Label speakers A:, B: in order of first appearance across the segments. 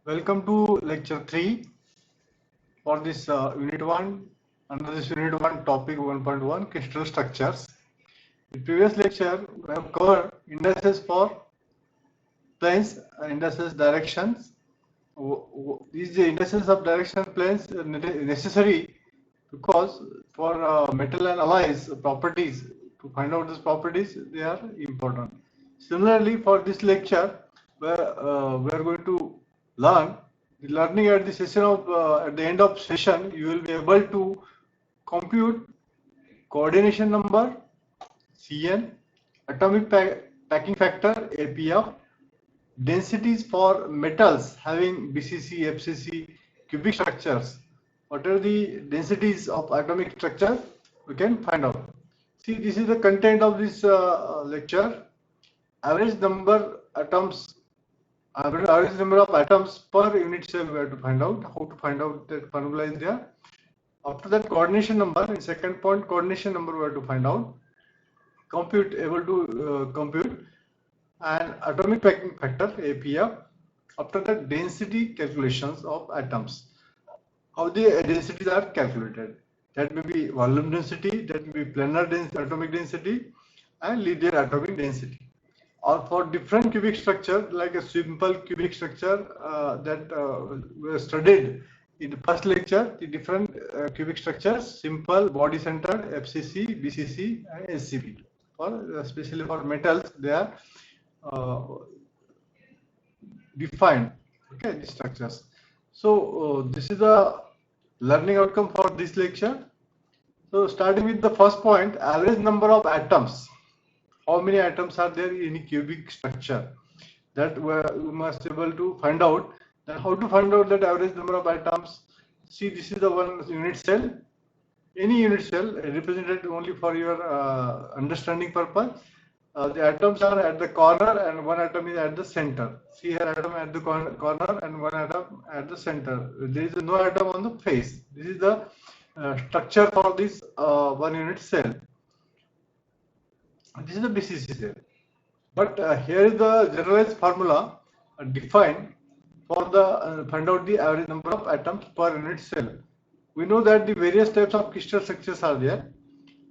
A: Welcome to lecture 3 for this unit 1. Under this unit 1 topic 1.1 crystal structures. In previous lecture we have covered indices for planes, indices directions. These indices of direction planes are necessary because for metal and alloys properties, to find out these properties, they are important. Similarly, for this lecture we are going to learn the learning at the session of at the end of session you will be able to compute coordination number Cn, atomic packing factor APF, densities for metals having BCC, FCC, cubic structures. What are the densities of atomic structure? We can find out. See, this is the content of this lecture. Average number atoms, average number of atoms per unit cell. We have to find out. How to find out that formula is there. After that, coordination number. In second point, coordination number we have to find out. Compute, able to compute, and atomic packing factor APF. After that, density calculations of atoms. How the densities are calculated. That may be volume density, that may be planar atomic density, and linear atomic density. Or for different cubic structure, like a simple cubic structure that we studied in the first lecture, the different cubic structures, simple, body centered, FCC, BCC, and SCP. For especially for metals, they are defined. Okay, these structures. So this is the learning outcome for this lecture. So starting with the first point, average number of atoms. How many atoms are there in a cubic structure? That we must be able to find out. Then how to find out that average number of atoms? See, this is the one unit cell. Any unit cell represented only for your understanding purpose. The atoms are at the corner and one atom is at the center. See here, atom at the corner and one atom at the center. There is no atom on the face. This is the structure for this one unit cell. This is the BCC cell. But here is the generalized formula defined for the find out the average number of atoms per unit cell. We know that the various types of crystal structures are there,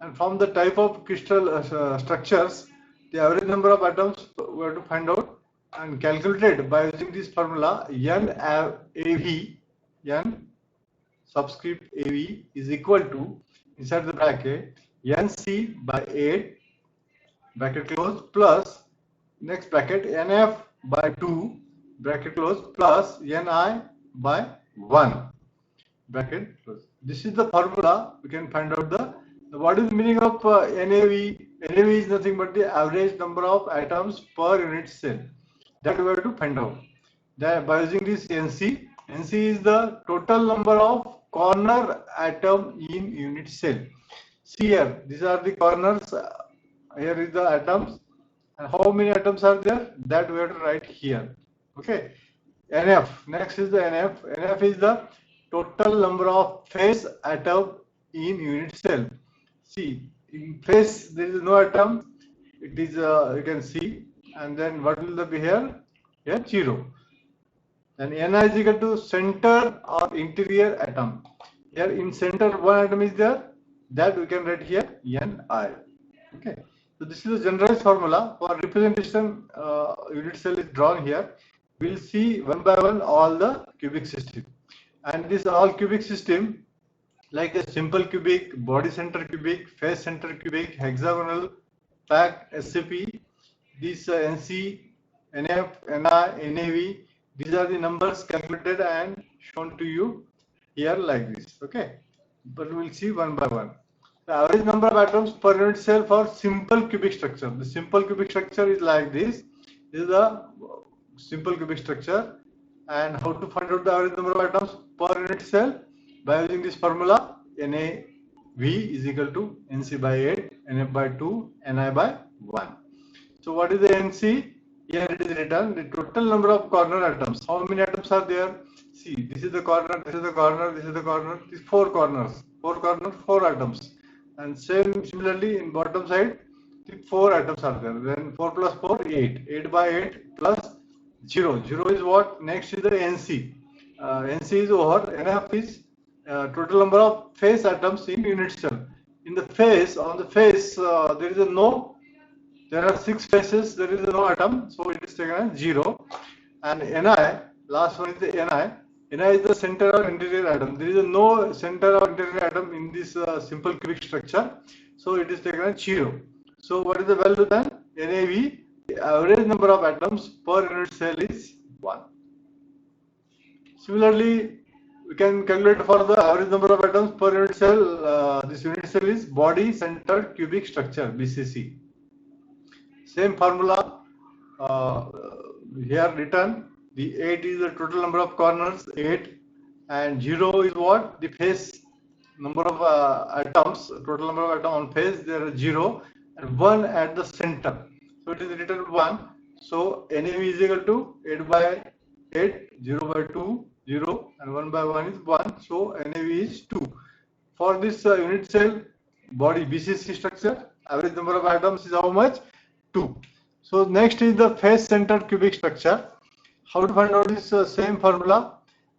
A: and from the type of crystal structures, the average number of atoms we have to find out and calculated by using this formula NAV, N subscript AV is equal to, inside the bracket, NC by 8 bracket close plus next bracket NF by 2 bracket close plus NI by 1 bracket close. This is the formula. We can find out the what is the meaning of NAV. NAV is nothing but the average number of atoms per unit cell. That we have to find out. That by using this NC, NC is the total number of corner atom in unit cell. See here, these are the corners. Here is the atoms, and how many atoms are there? That we have to write here. Okay. NF. Next is the NF. NF is the total number of face atom in unit cell. See, in face there is no atom. It is you can see, and then what will be here? Here 0. Then Ni is equal to center or interior atom. Here in center one atom is there. That we can write here Ni. Okay. So this is the generalized formula for representation. Unit cell is drawn here. We'll see one by one all the cubic system. And this all cubic system, like a simple cubic, body center cubic, face center cubic, hexagonal, packed, SCP, these NC, NF, NI, NAV, these are the numbers calculated and shown to you here like this. Okay, but we'll see one by one. The average number of atoms per unit cell for simple cubic structure. The simple cubic structure is like this. This is the simple cubic structure. And how to find out the average number of atoms per unit cell? By using this formula, NAV is equal to NC by 8, NF by 2, NI by 1. So what is the NC? Here it is written the total number of corner atoms. How many atoms are there? See, this is the corner, this is the corner, this is the corner. These 4 corners, 4 atoms. And similarly in bottom side, the 4 atoms are there. Then 4 plus 4, 8. 8 by 8 plus 0. 0 is what? Next is the NC. NC is over. NF is total number of phase atoms in unit cell. In the phase, on the phase, there is a no. There are 6 phases. There is no atom, so it is taken as 0. And Ni, last one is the Ni. Ni is the center of interior atom. There is no center of interior atom in this simple cubic structure, so it is taken as 0. So what is the value then? NaV, the average number of atoms per unit cell is 1. Similarly, we can calculate for the average number of atoms per unit cell. This unit cell is body centered cubic structure, BCC. Same formula here written. The 8 is the total number of corners, 8, and 0 is what? The face number of atoms, total number of atoms on face, there are 0, and 1 at the center. So it is written 1. So NaV is equal to 8 by 8, 0 by 2, 0, and 1 by 1 is 1. So NaV is 2. For this unit cell body BCC structure, average number of atoms is how much? 2. So next is the face centered cubic structure. How to find out this same formula?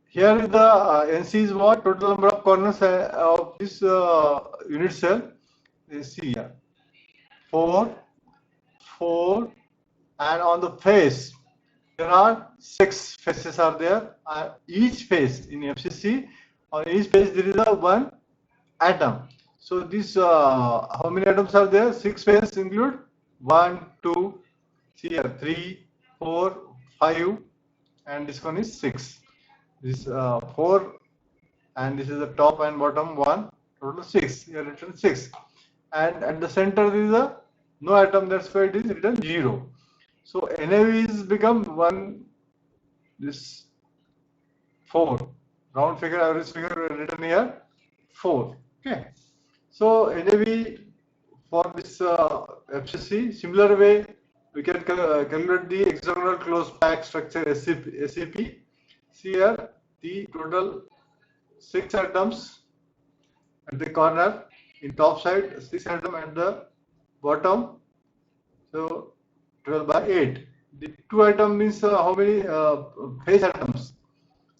A: Here is the NC is what? Total number of corners of this unit cell. You see here 4, 4, and on the face there are 6 faces are there. Each face in FCC, on each face there is a 1 atom. So this how many atoms are there? 6 faces include 1, 2, see here 3, 4, 5, and this one is 6. This 4, and this is the top and bottom 1, total 6. Here written 6, and at the center there is a no atom. That's why it is written 0. So NaV is become 1. This 4, round figure, average figure written here 4. Okay. So NaV for this FCC, similar way we can calculate the hexagonal closed pack structure SCP. See here the total 6 atoms at the corner in top side, 6 atoms at the bottom. So 12 by 8. The 2 atom means how many phase atoms?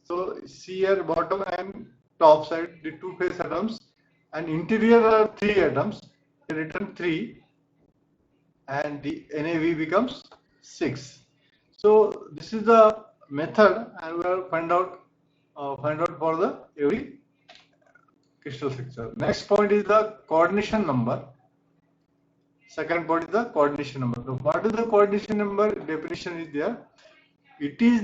A: So see here bottom and top side the 2 phase atoms, and interior are 3 atoms. Written 3, and the NaV becomes 6. So this is the method, and we will find out for the every crystal structure. Next point is the coordination number. Second point is the coordination number. So what is the coordination number? Definition is there. It is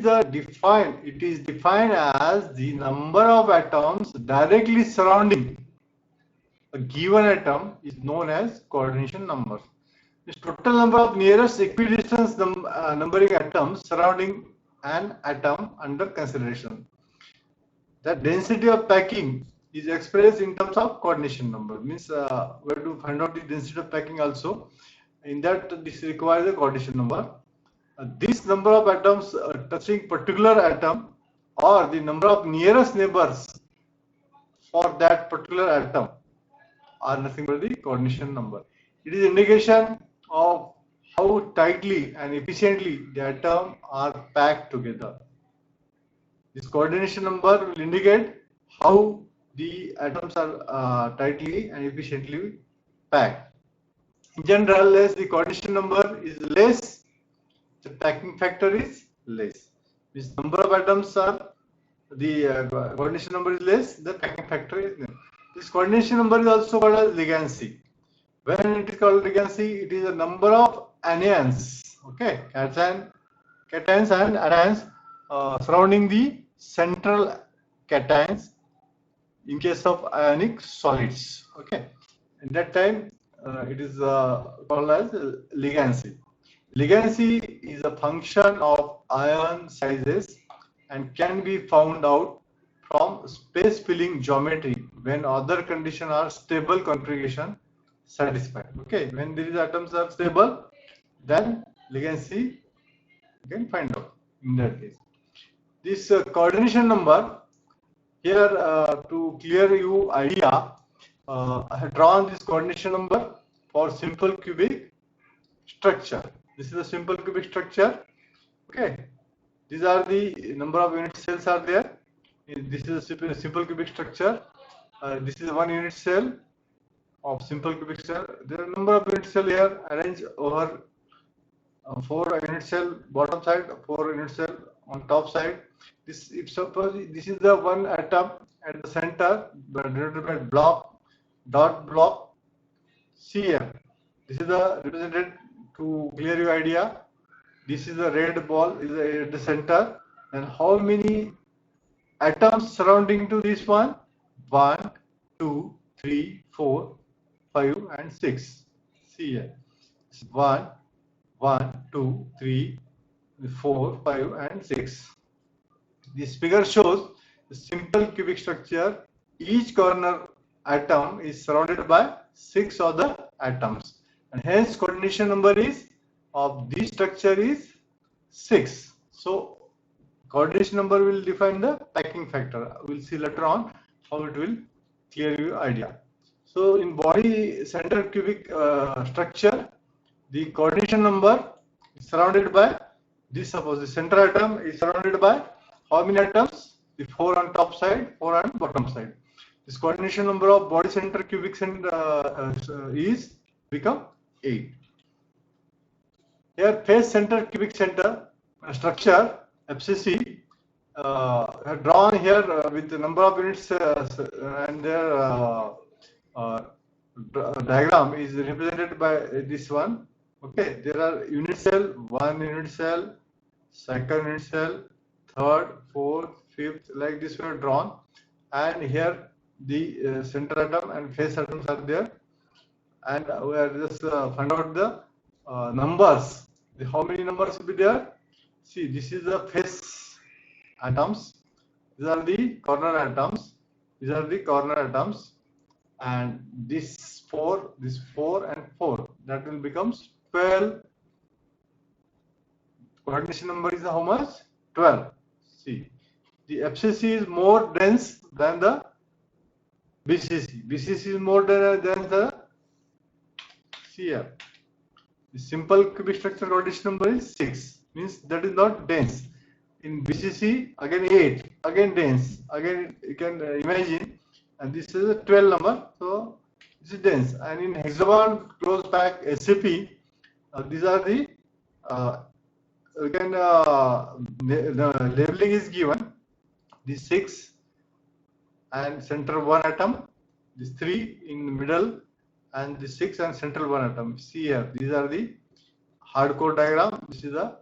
A: defined as the number of atoms directly surrounding a given atom is known as coordination number. This total number of nearest equidistance numbering atoms surrounding an atom under consideration. The density of packing is expressed in terms of coordination number. Means we have to find out the density of packing also. In that, this requires a coordination number. This number of atoms touching particular atom, or the number of nearest neighbors for that particular atom, are nothing but the coordination number. It is indication of how tightly and efficiently the atoms are packed together. This coordination number will indicate how the atoms are tightly and efficiently packed. In general, as the coordination number is less, the packing factor is less. This number of atoms are, the coordination number is less, the packing factor is less. This coordination number is also called as ligancy. When it is called ligancy, it is the number of anions, okay, cations and anions surrounding the central cations in case of ionic solids. Okay, at that time it is called as ligancy. Ligancy is a function of ion sizes and can be found out from space filling geometry when other conditions are stable configuration satisfied. Okay, when these atoms are stable, then ligancy you can find out in that case. This coordination number here, to clear you idea, I have drawn this coordination number for simple cubic structure. This is a simple cubic structure. Okay, These are the number of unit cells are there. This is a simple cubic structure. This is one unit cell of simple cubic cell. There are number of unit cell here arranged over 4 unit cell bottom side, 4 unit cell on top side. This, if suppose this is the one atom at the center, denoted by block dot block C here. This is the represented to clear your idea. This is the red ball is at the center, and how many atoms surrounding to this one? 1, 2, 3, 4, 5, and 6. See here. 1, 1, 2, 3, 4, 5, and 6. This figure shows the simple cubic structure. Each corner atom is surrounded by 6 other atoms, and hence coordination number is of this structure is 6. So coordination number will define the packing factor. We'll see later on how it will clear your idea. So in body center cubic structure, the coordination number is surrounded by this. Suppose the center atom is surrounded by how many atoms? The 4 on top side, 4 on bottom side. This coordination number of body center cubic center is become 8. Here face center cubic center structure FCC drawn here with the number of units and their diagram is represented by this one. Okay, there are unit cell, 1 unit cell, 2nd unit cell, 3rd, 4th, 5th, like this were drawn, and here the center atom and face atoms are there, and we are just find out the numbers. How many numbers will be there? See, this is the face atoms. These are the corner atoms. These are the corner atoms, and this 4, and 4. That will becomes 12. Coordination number is how much? 12. See, the FCC is more dense than the BCC. BCC is more than the CR. The simple cubic structure coordination number is 6. Means that is not dense. In BCC again 8, again dense. Again you can imagine, and this is a 12 number. So this is dense. And in hexagon closed pack SCP, these are the again the labeling is given. The 6 and center 1 atom, this 3 in the middle, and the 6 and central 1 atom. See here, these are the hardcore diagram. This is the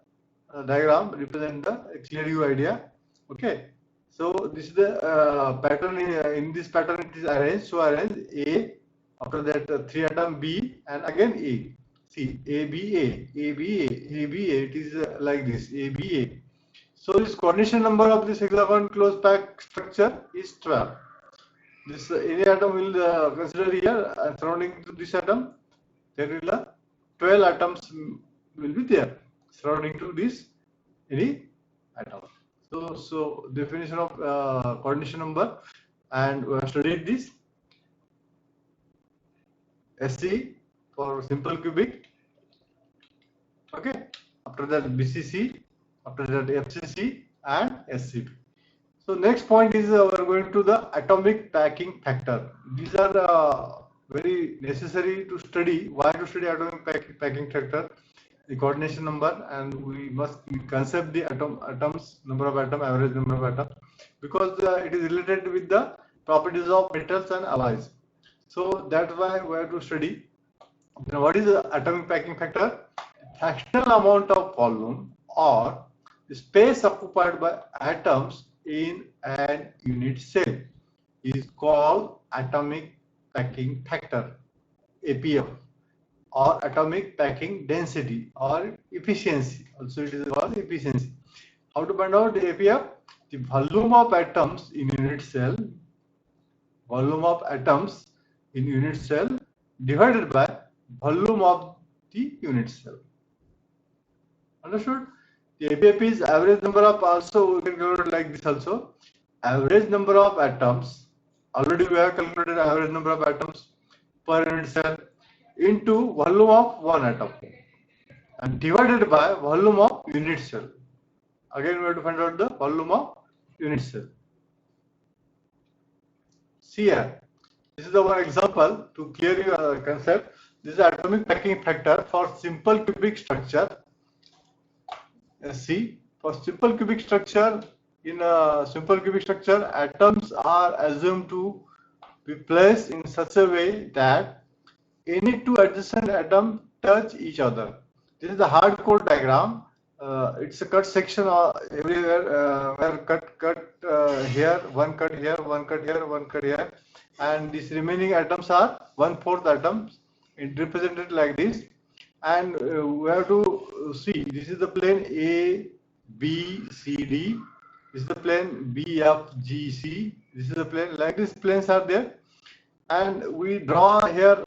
A: diagram represent the clear you idea. Okay, so this is the pattern. In this pattern it is arranged. So arrange A, after that 3 atom B, and again A. See, A B A, A B A, A B A. It is like this, A B A. So this coordination number of this hexagon closed pack structure is 12. This any atom will consider here surrounding to this atom. There will 12 atoms will be there surrounding to this any atom. So definition of coordination number, and we have studied this SC for simple cubic. Okay, after that BCC, after that FCC and SCP. So next point is we are going to the atomic packing factor. These are very necessary to study. Why to study atomic packing factor? The coordination number, and we must concept the atoms, number of atom, average number of atom, because it is related with the properties of metals and alloys. So that's why we have to study. Now, what is the atomic packing factor? Fractional amount of volume or the space occupied by atoms in an unit cell is called atomic packing factor, APF, or atomic packing density or efficiency. Also it is called efficiency. How to find out the APF? The volume of atoms in unit cell, divided by volume of the unit cell. Understood? The APF is average number of, also we can calculate like this also. Average number of atoms, already we have calculated average number of atoms per unit cell into volume of one atom and divided by volume of unit cell. Again, we have to find out the volume of unit cell. See here, this is the one example to clear your concept. This is atomic packing factor for simple cubic structure. See, for simple cubic structure, in a simple cubic structure, atoms are assumed to be placed in such a way that any two adjacent atoms touch each other. This is the hardcore diagram. It's a cut section everywhere, where cut here, one cut here, one cut here, one cut here, and these remaining atoms are 1/4 atoms. It represented like this, and we have to see. This is the plane A, B, C, D. This is the plane B, F, G, C. This is the plane. Like these planes are there, and we draw here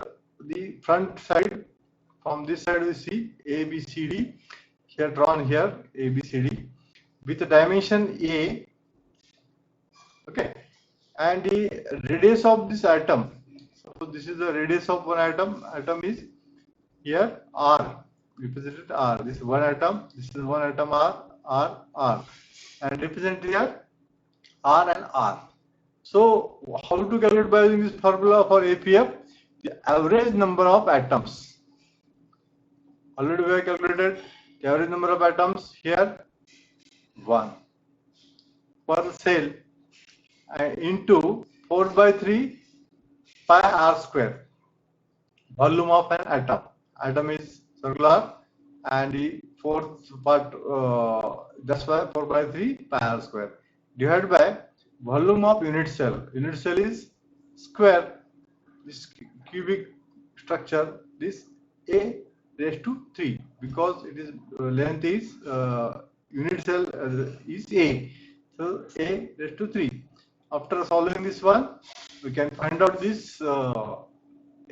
A: the front side. From this side we see A, B, C, D. Here drawn here A, B, C, D with the dimension A. Okay, and the radius of this atom. So this is the radius of one atom. Atom is here R, represented R. This is one atom. This is one atom R, and represented here R and R. So how to calculate by using this formula for APF? The average number of atoms. Already we have calculated the average number of atoms here 1 per cell into 4/3 pi r square, volume of an atom. Atom is circular, and the fourth part, that's why 4/3 pi r square, divided by volume of unit cell. Unit cell is square. This cubic structure, this A raised to 3, because it is length is unit cell is A, so A raised to 3. After solving this one, we can find out this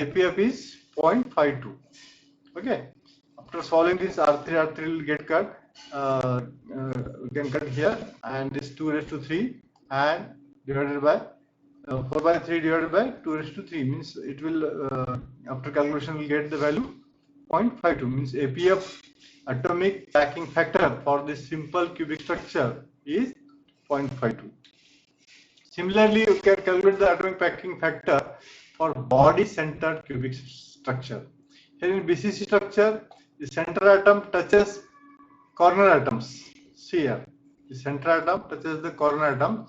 A: APF is 0.52. Okay. After solving this, R3 will get cut. We can cut here, and this 2 raised to 3 and divided by 4/3 divided by 2 raised to 3 means it will, after calculation, will get the value 0.52, means APF, atomic packing factor, for this simple cubic structure is 0.52. Similarly, you can calculate the atomic packing factor for body-centered cubic structure. Here in BCC structure, the center atom touches corner atoms. See here, the center atom touches the corner atom.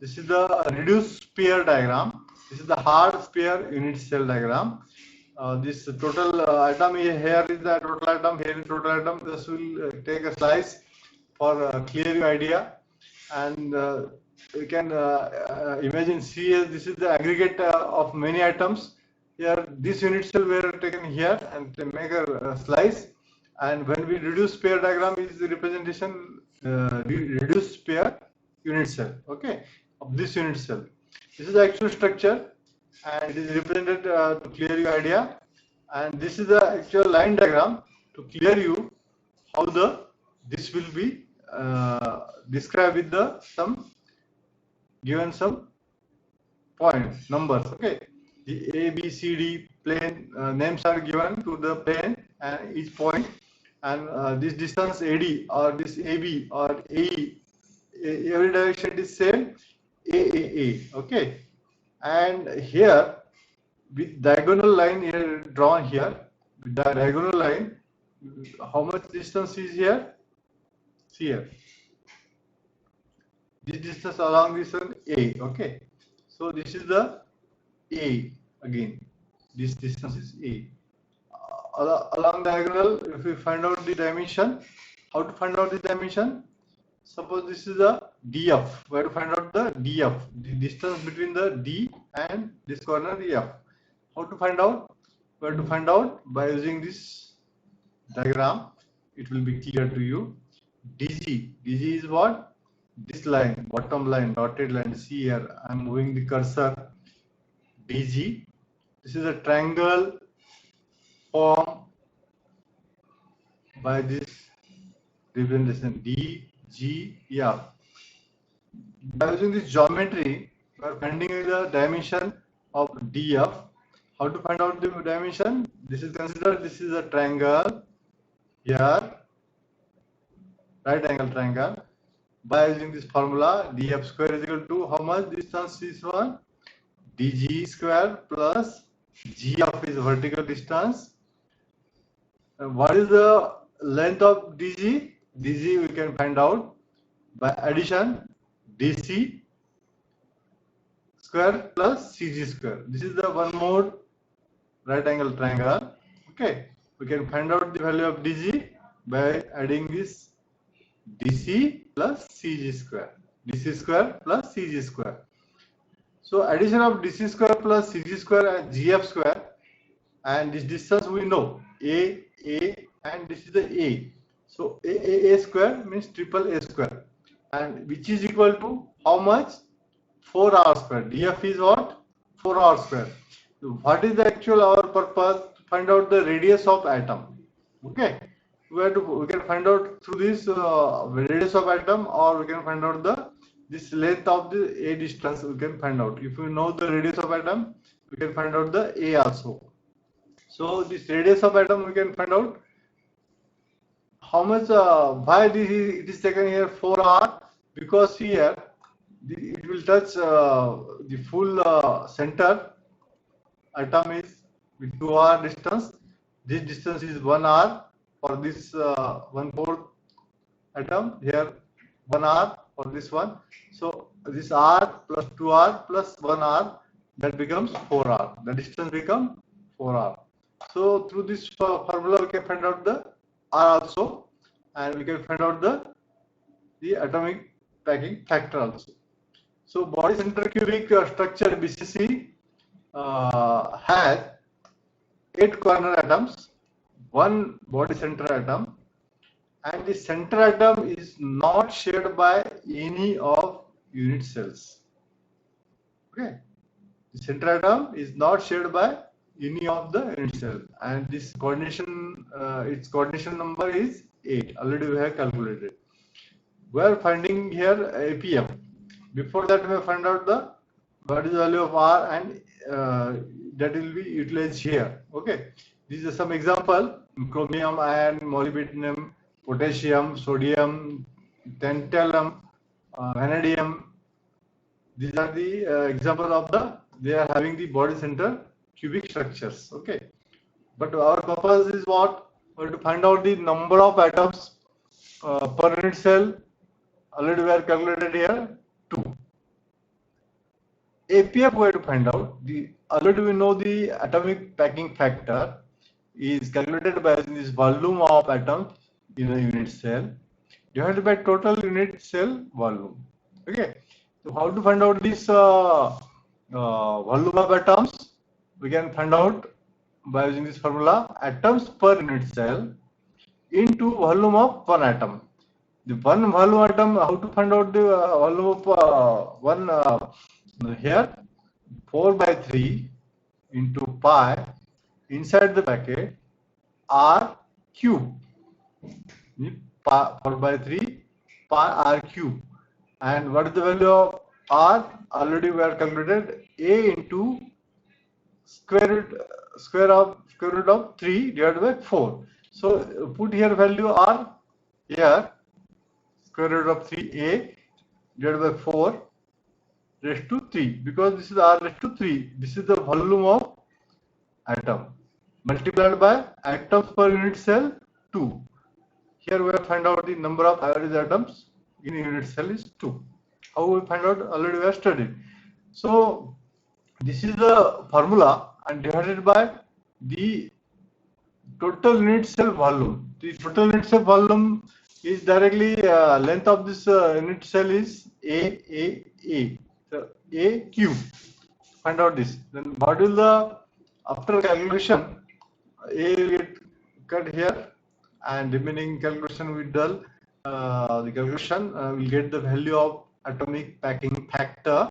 A: This is the reduced sphere diagram. This is the hard sphere unit cell diagram. This total atom here is the total atom, here is total atom. This will take a slice for a clear idea, and you can imagine C as this is the aggregate of many atoms. Here this unit cell were taken here and make a slice, and when we reduce sphere diagram is the representation reduced sphere unit cell, okay, of this unit cell. This is the actual structure, and it is represented to clear your idea, and this is the actual line diagram to clear you how this will be described with the some points, numbers. Okay, the A, B, C, D plane names are given to the plane and each point, and this distance AD or this AB or AE, every direction is same, AAA. Okay, and here with diagonal line here drawn here, with the diagonal line, how much distance is here? See here, this distance along this one A. Okay, so this is the A again. This distance is A. Along diagonal, if we find out the dimension, how to find out the dimension? Suppose this is the DF. We have to find out the DF, the distance between the D and this corner F. How to find out? We have to find out by using this diagram. It will be clear to you. DG. DG is what? This line, bottom line, dotted line. See here, I am moving the cursor. DG. This is a triangle formed by this representation DGF. By using this geometry, we are finding the dimension of DF. How to find out the dimension? This is considered, this is a triangle here, right angle triangle. by using this formula, df square is equal to how much distance is one? dg square plus g of is vertical distance. And what is the length of dg? dg we can find out by addition dc square plus cg square. This is the one more right angle triangle. Okay, we can find out the value of dg by adding this dc plus cg square. dc square plus cg square. So addition of dc square plus cg square and gf square, and this distance we know a, and this is the a. So a square means triple a square, and which is equal to how much? 4r square. df is what? 4r square. So what is the actual our purpose? To find out the radius of atom. Okay, we can find out through this radius of atom, or we can find out this length of the a distance. We can find out if we know the radius of atom, we can find out the a also. So this radius of atom we can find out how much. Why it is taken here 4r? Because here it will touch the full center. Atom is with 2r distance. This distance is 1r for this 1/4 atom. Here 1r for this one. So this r plus 2r plus 1r, that becomes 4r. The distance becomes 4r. So through this formula we can find out the r also, and we can find out the atomic packing factor also. So body center cubic structure BCC has 8 corner atoms, 1 body center atom, and the center atom is not shared by any of unit cells. Okay, the center atom is not shared by any of the unit cell, and this coordination, its coordination number is 8. Already we have calculated. We are finding here APM. Before that, we have found out what is the value of R, and that will be utilized here. Okay, these are some example: chromium, iron, molybdenum, potassium, sodium, tantalum, vanadium. These are the examples of they are having the body center cubic structures. Okay, but our purpose is what? We have to find out the number of atoms per unit cell. Already we are calculated here 2. APF we have to find out. Already we know the atomic packing factor is calculated by this volume of atoms in a unit cell divided by total unit cell volume. Okay. So how to find out this volume of atoms? We can find out by using this formula: atoms per unit cell into volume of one atom. The one volume atom, how to find out the volume of one here? 4/3 into pi inside the bracket r cube. 4/3 pi r cube. And what is the value of r? Already we are calculated a into square root of 3 divided by 4. So put here value r here, square root of 3a divided by 4 raised to 3, because this is r raised to 3. This is the volume of atom multiplied by atoms per unit cell 2. Here we have find out the number of average atoms in unit cell is 2. How we find out? Already we have studied. So this is the formula, and divided by the total unit cell volume. The total unit cell volume is directly length of this unit cell is a. So a cube. Find out this. Then what will the after calculation? A will get cut here, and remaining calculation we do. The calculation will get the value of atomic packing factor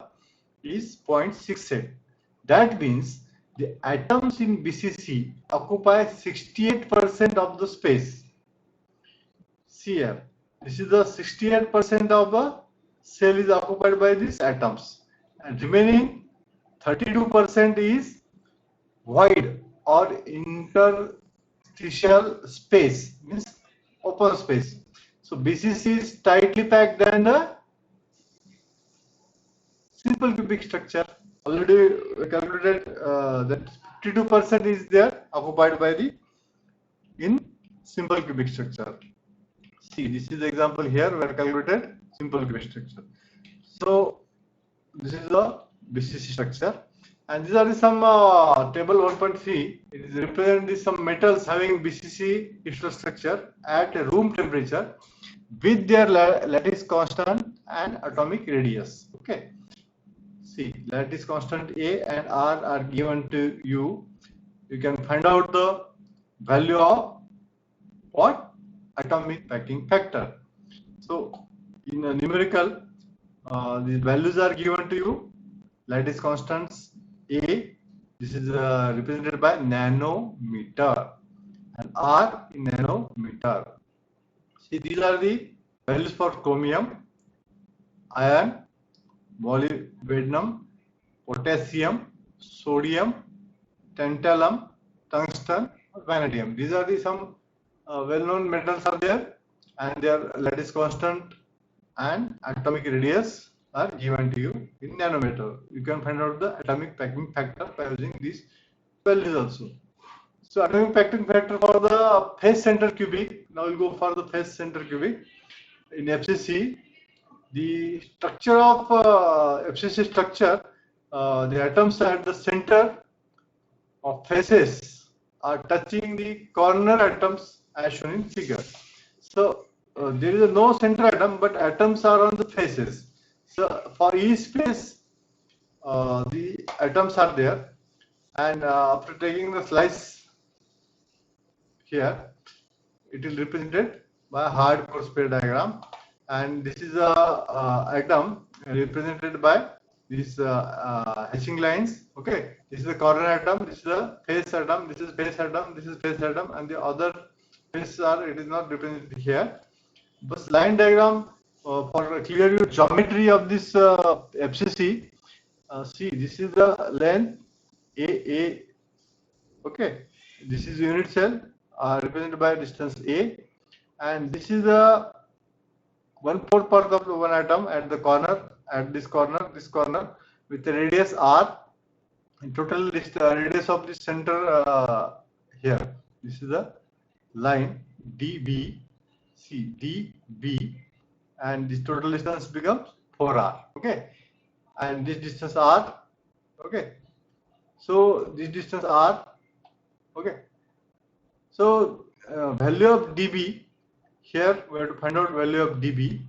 A: is 0.68. That means the atoms in BCC occupy 68% of the space. See here, this is the 68% of the cell is occupied by these atoms, and remaining 32% is void or interstitial space, means open space. So BCC is tightly packed and a simple cubic structure. Already we calculated that 52% is there occupied by the in simple cubic structure. See, this is the example here where calculated simple cubic structure. So this is the BCC structure, and these are the some table 1.3. It is representing some metals having BCC crystal structure at a room temperature with their lattice constant and atomic radius. Okay. See, lattice constant A and R are given to you. You can find out the value of what? Atomic packing factor. So in a numerical, these values are given to you. Lattice constants A, this is represented by nanometer, and R in nanometer. See, these are the values for chromium, iron, molybdenum, potassium, sodium, tantalum, tungsten, vanadium. These are the some well-known metals are there, and their lattice constant and atomic radius are given to you in nanometer. You can find out the atomic packing factor by using these values also. So atomic packing factor for the phase center cubic. Now we'll go for the phase center cubic. In FCC, the structure of FCC structure, the atoms at the center of phases are touching the corner atoms as shown in figure. So there is no center atom, but atoms are on the faces. So for each face, the atoms are there, and after taking the slice here, it is represented by a hard core sphere diagram, and this is a atom represented by these hatching lines. Okay, this is the corner atom, this is the face atom, this is face atom, this is face atom, and the other faces are, it is not represented here. But line diagram for clear view geometry of this FCC. See, this is the length AA. Okay, this is unit cell represented by distance A, and this is the 1/4 part of the one atom at the corner, at this corner with the radius R. In total radius of the center here. This is the line DB. See, DB, and this total distance becomes 4R. Okay, and this distance R. Okay, so this distance R. Okay, so value of dB here we have to find out value of dB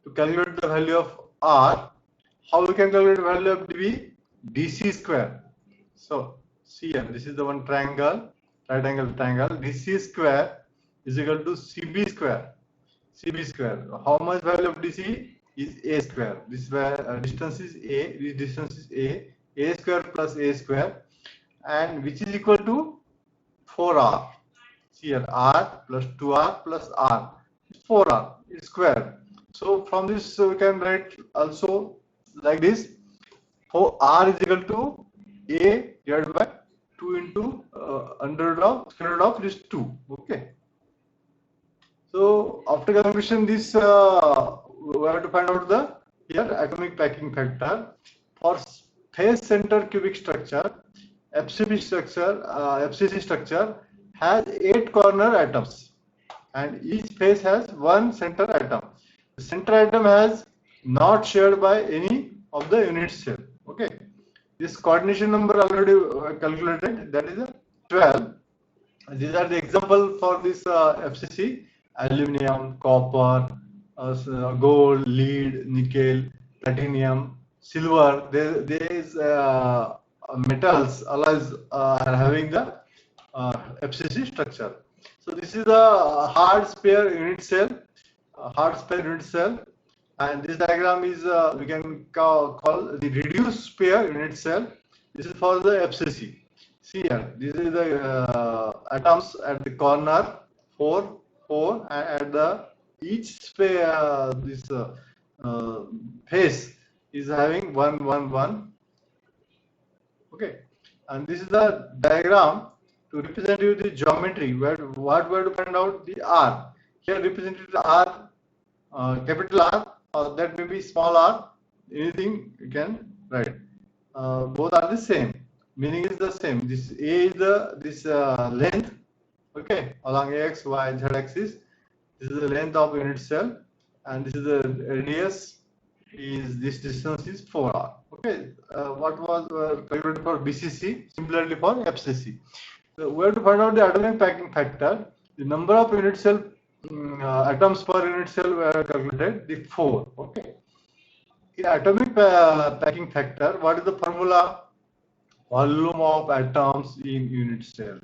A: to calculate the value of R. How we can calculate the value of dB? DC square. So see here, this is the one triangle, right angle triangle. DC square is equal to CB square. CB square. How much value of DC is A square? This distance is A. This distance is A. A square plus A square, and which is equal to 4R. See here, R plus 2R plus R is 4R. It's square. So from this we can write also like this. For R is equal to A divided by 2 into under root of square root of this 2. Okay. So after calculation, this we have to find out the here atomic packing factor for phase center cubic structure. FCC structure has 8 corner atoms, and each face has one center atom. The center atom has not shared by any of the unit cell. Okay, this coordination number already calculated, that is 12. These are the example for this FCC: aluminum, copper, gold, lead, nickel, platinum, silver. There is metals alloys are having the FCC structure. So this is a hard sphere unit cell, and this diagram is we can call the reduced sphere unit cell. This is for the FCC. See here, this is the atoms at the corner 4, and at the each sphere this face is having 1, 1, 1. Okay, and this is the diagram to represent you the geometry where what we have to find out the R. Here represented R, capital R, or that may be small r, anything you can write. Both are the same. Meaning is the same. This A is this length, okay, along X, Y, Z axis. This is the length of unit cell, and this is the radius. Is this distance is 4r. Okay. What was calculated for BCC? Similarly for FCC. So we have to find out the atomic packing factor. The number of unit cell atoms per unit cell were calculated. The 4. Okay. In atomic packing factor, what is the formula? Volume of atoms in unit cell.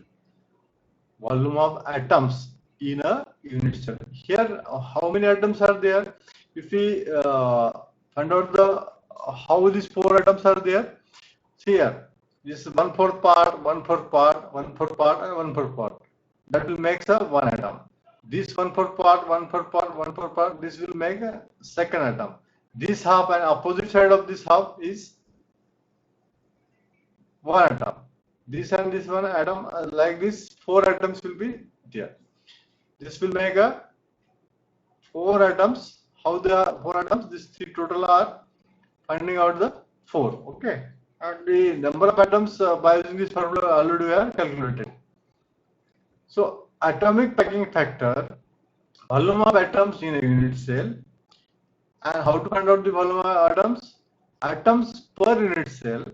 A: Volume of atoms in a unit cell. Here, how many atoms are there? If we find out how these 4 atoms are there, see here, this 1/4 part, 1/4 part, 1/4 part, and 1/4 part. That will make a 1 atom. This 1/4 part, 1/4 part, 1/4 part, this will make a second atom. This half and opposite side of this half is 1 atom. This and this 1 atom, like this, 4 atoms will be there. This will make a 4 atoms. How the 4 atoms? These 3 total are finding out the 4. Okay. And the number of atoms by using this formula already we are calculated. So atomic packing factor, volume of atoms in a unit cell, and how to find out the volume of atoms? Atoms per unit cell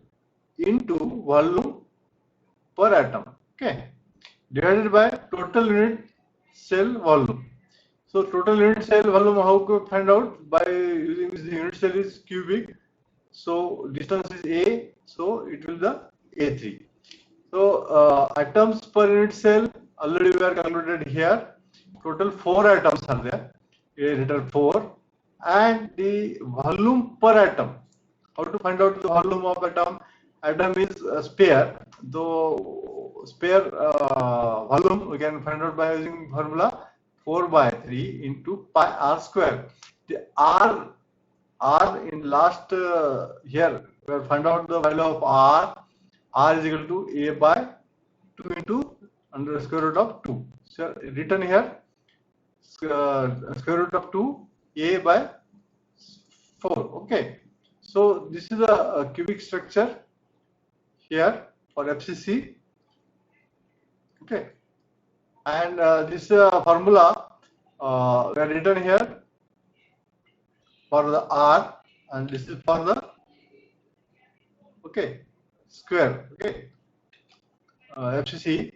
A: into volume per atom. Okay. Divided by total unit cell volume. So total unit cell volume, how to find out? By using the unit cell is cubic. So distance is A. So it will the A3. So atoms per unit cell already we are calculated here. Total 4 atoms are there. A written 4. And the volume per atom. How to find out the volume of atom? Atom is a sphere. Though sphere volume we can find out by using formula 4/3 into pi r square. The r in last here we have find out the value of r. R is equal to a by 2 into under square root of 2. So written here square root of 2 a by 4. Okay. So this is a cubic structure here for FCC. Okay. And this formula we are written here for the R, and this is for the square. Okay. FCC.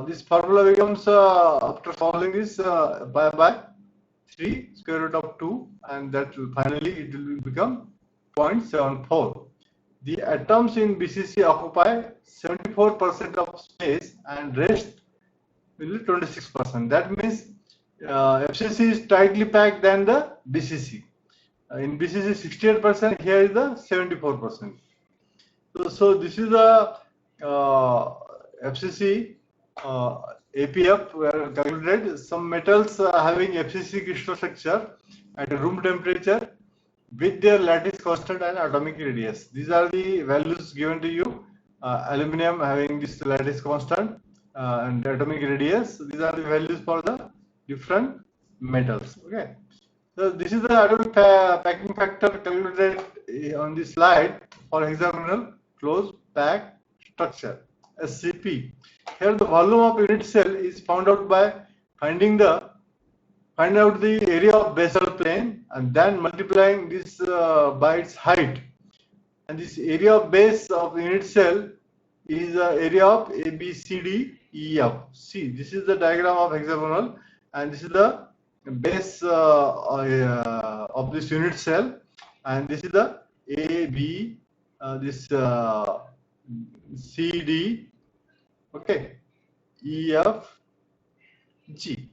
A: This formula becomes after solving this by 3 square root of 2, and that will finally it will become 0.74. The atoms in BCC occupy 74% of space and rest will be 26%. That means FCC is tightly packed than the BCC. In BCC 68%, here is the 74%. So this is the FCC APF were calculated. Some metals having FCC crystal structure at room temperature with their lattice constant and atomic radius. These are the values given to you. Aluminum having this lattice constant and atomic radius. These are the values for the different metals. Okay. So this is the atomic packing factor calculated on this slide for hexagonal closed packed structure, SCP. Here the volume of unit cell is found out by find out the area of basal plane and then multiplying this by its height. And this area of base of unit cell is the area of A, B, C, D, E, F. See, this is the diagram of hexagonal, and this is the base of this unit cell, and this is the A, B, this C, D, okay, E, F, G.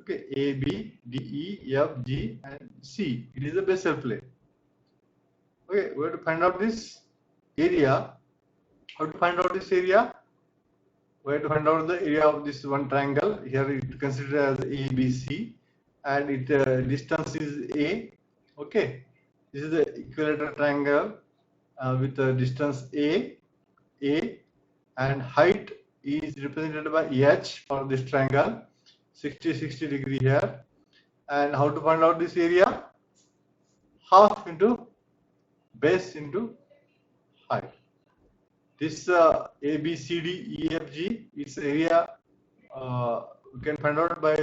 A: Okay, A, B, D, E, F, G, and C. It is a basal plane. Okay, we have to find out this area. How to find out this area? We have to find out the area of this one triangle. Here it considered as ABC, and it distance is A. Okay, this is the equilateral triangle with the distance A, and height is represented by H for this triangle. 60 degree here. And how to find out this area? Half into base into height. This A, B, C, D, E, F, G, its area we can find out by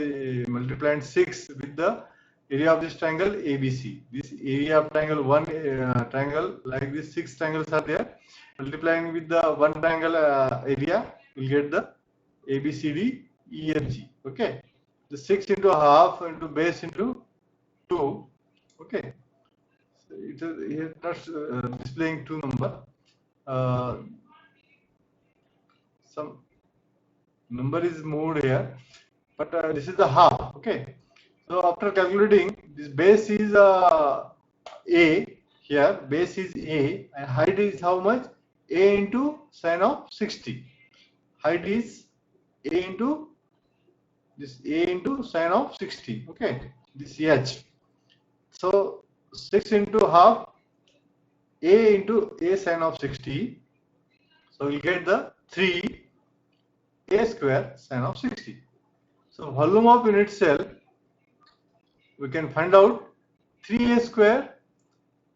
A: multiplying 6 with the area of this triangle ABC. This area of triangle, one triangle, like this 6 triangles are there. Multiplying with the one triangle area, we'll get the ABCD EFG. Okay, the 6 into half into base into 2. Okay, so it is here not displaying 2 number. Some number is moved here, but this is the half. Okay, so after calculating, this base is A here, base is A, and height is how much? A into sine of 60. Height is A into this A into sine of 60. Okay, this H. So 6 into half A into A sine of 60. So we'll get the 3 A square sine of 60. So volume of unit cell, we can find out 3A square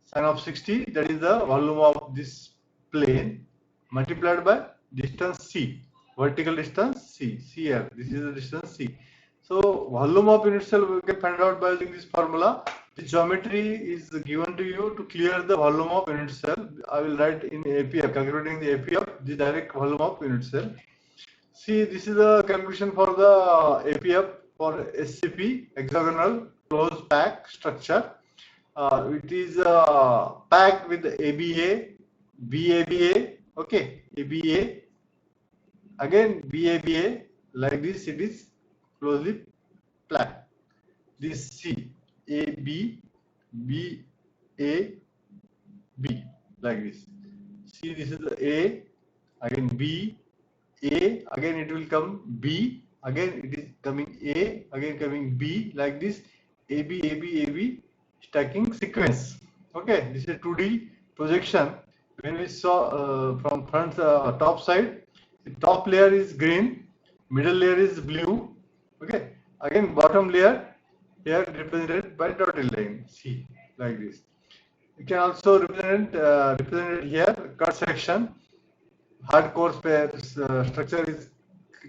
A: sine of 60, that is the volume of this plane, multiplied by distance C, vertical distance C, here, this is the distance C. So volume of unit cell we can find out by using this formula. The geometry is given to you to clear the volume of unit cell. I will write in APF, calculating the APF, the direct volume of unit cell. See, this is the calculation for the APF for SCP, hexagonal closed pack structure. It is packed with ABA, BABA, okay, ABA, again BABA, like this it is closely packed. This C, AB, BA, B, like this. See, this is the A, again B, A, again it will come B, again it is coming A, again coming B, like this, AB, AB, AB, stacking sequence. Okay, this is a 2D projection. When we saw from front top side, the top layer is green, middle layer is blue. Okay, again bottom layer here represented by dotted line, C, like this. You can also represent it here, cut section. Hardcore structure is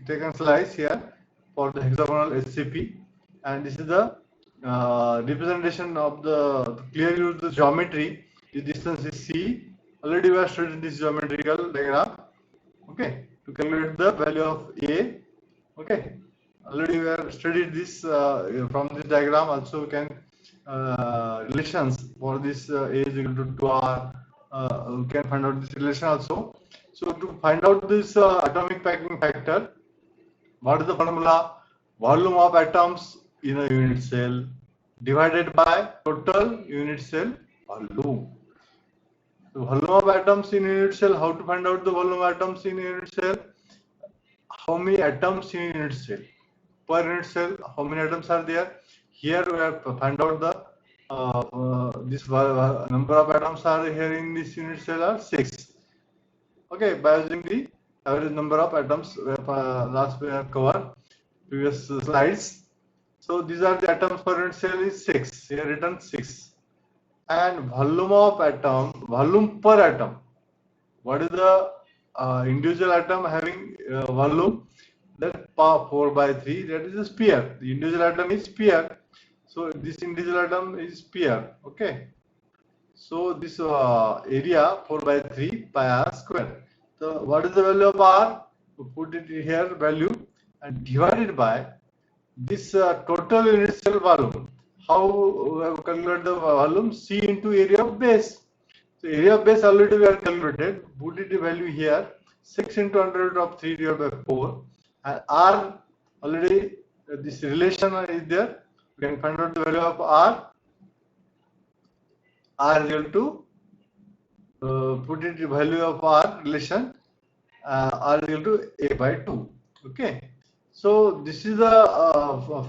A: taken slice here for the hexagonal SCP, and this is the representation of the clear use the geometry. The distance is C. Already we have studied this geometrical diagram. Okay, to calculate the value of A. Okay, already we have studied this from this diagram. Also, we can relations for this A is equal to 2R. We can find out this relation also. So to find out this atomic packing factor, what is the formula? Volume of atoms in a unit cell divided by total unit cell volume. So volume of atoms in unit cell, how to find out the volume of atoms in unit cell? How many atoms in unit cell? Per unit cell, how many atoms are there? Here we have to find out the this number of atoms are here in this unit cell are 6. Okay, by using the average number of atoms last we have covered previous slides. So these are the atoms per unit cell is 6. Here written 6. And volume of atom, volume per atom. What is the individual atom having volume? That 4/3. That is a sphere. The individual atom is sphere. So this individual atom is sphere. Okay. So this area 4/3 pi r square. So what is the value of r? We put it here value and divided by this total unit cell volume. How we have calculated the volume? C into area of base. So area of base already we have calculated. Put it the value here. 6 into under root of 3 divided by 4. And r already this relation is there. We can find out the value of r. R is equal to put it the value of r relation r is equal to a by 2. Okay, so this is the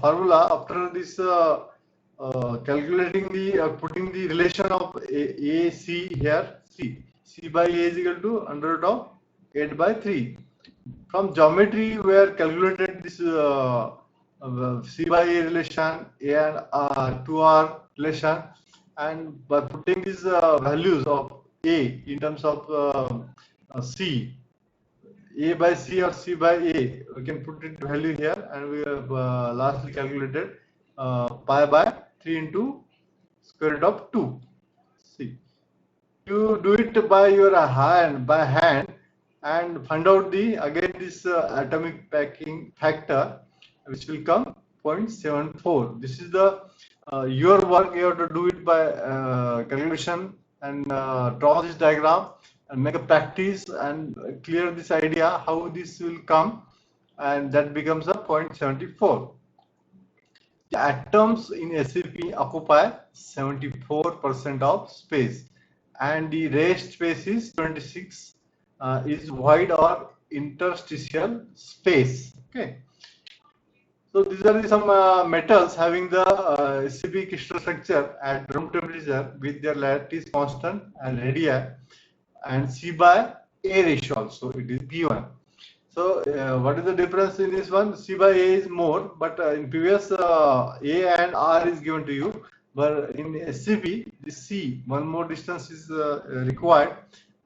A: formula. After this calculating the putting the relation of a c here, c by a is equal to under root of 8 by 3. From geometry we have calculated this C by A relation, A and 2R relation, and by putting these values of A in terms of C, A by C or C by A, we can put it value here, and we have lastly calculated pi by 3 into square root of 2. See, you do it by your hand, and find out the again this atomic packing factor, which will come 0.74. This is the your work. You have to do it by calculation and draw this diagram and make a practice and clear this idea how this will come, and that becomes a 0.74. The atoms in SCP occupy 74% of space, and the rest space is 26, is void or interstitial space. Okay. So these are some metals having the SCP crystal structure at room temperature with their lattice constant and radii and C by A ratio also. It is P1. So what is the difference in this one? C by A is more, but in previous A and R is given to you, but in SCP the C, one more distance is required,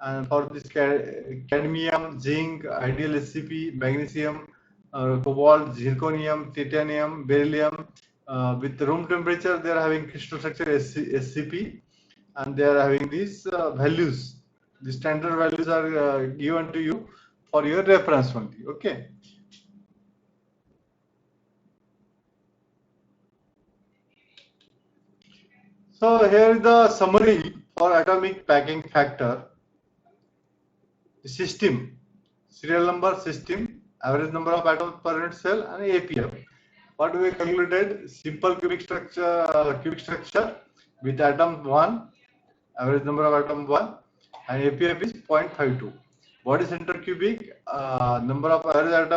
A: and for this cadmium, zinc, ideal SCP, magnesium, cobalt, zirconium, titanium, beryllium, with room temperature they are having crystal structure SCP, and they are having these values. The standard values are given to you for your reference only. Okay. So here is the summary for atomic packing factor. The system, serial number, system, average number of atoms per unit cell, and APF. What we calculated? Simple cubic structure with atom 1, average number of atom 1, and APF is 0.52. Body center cubic, number of average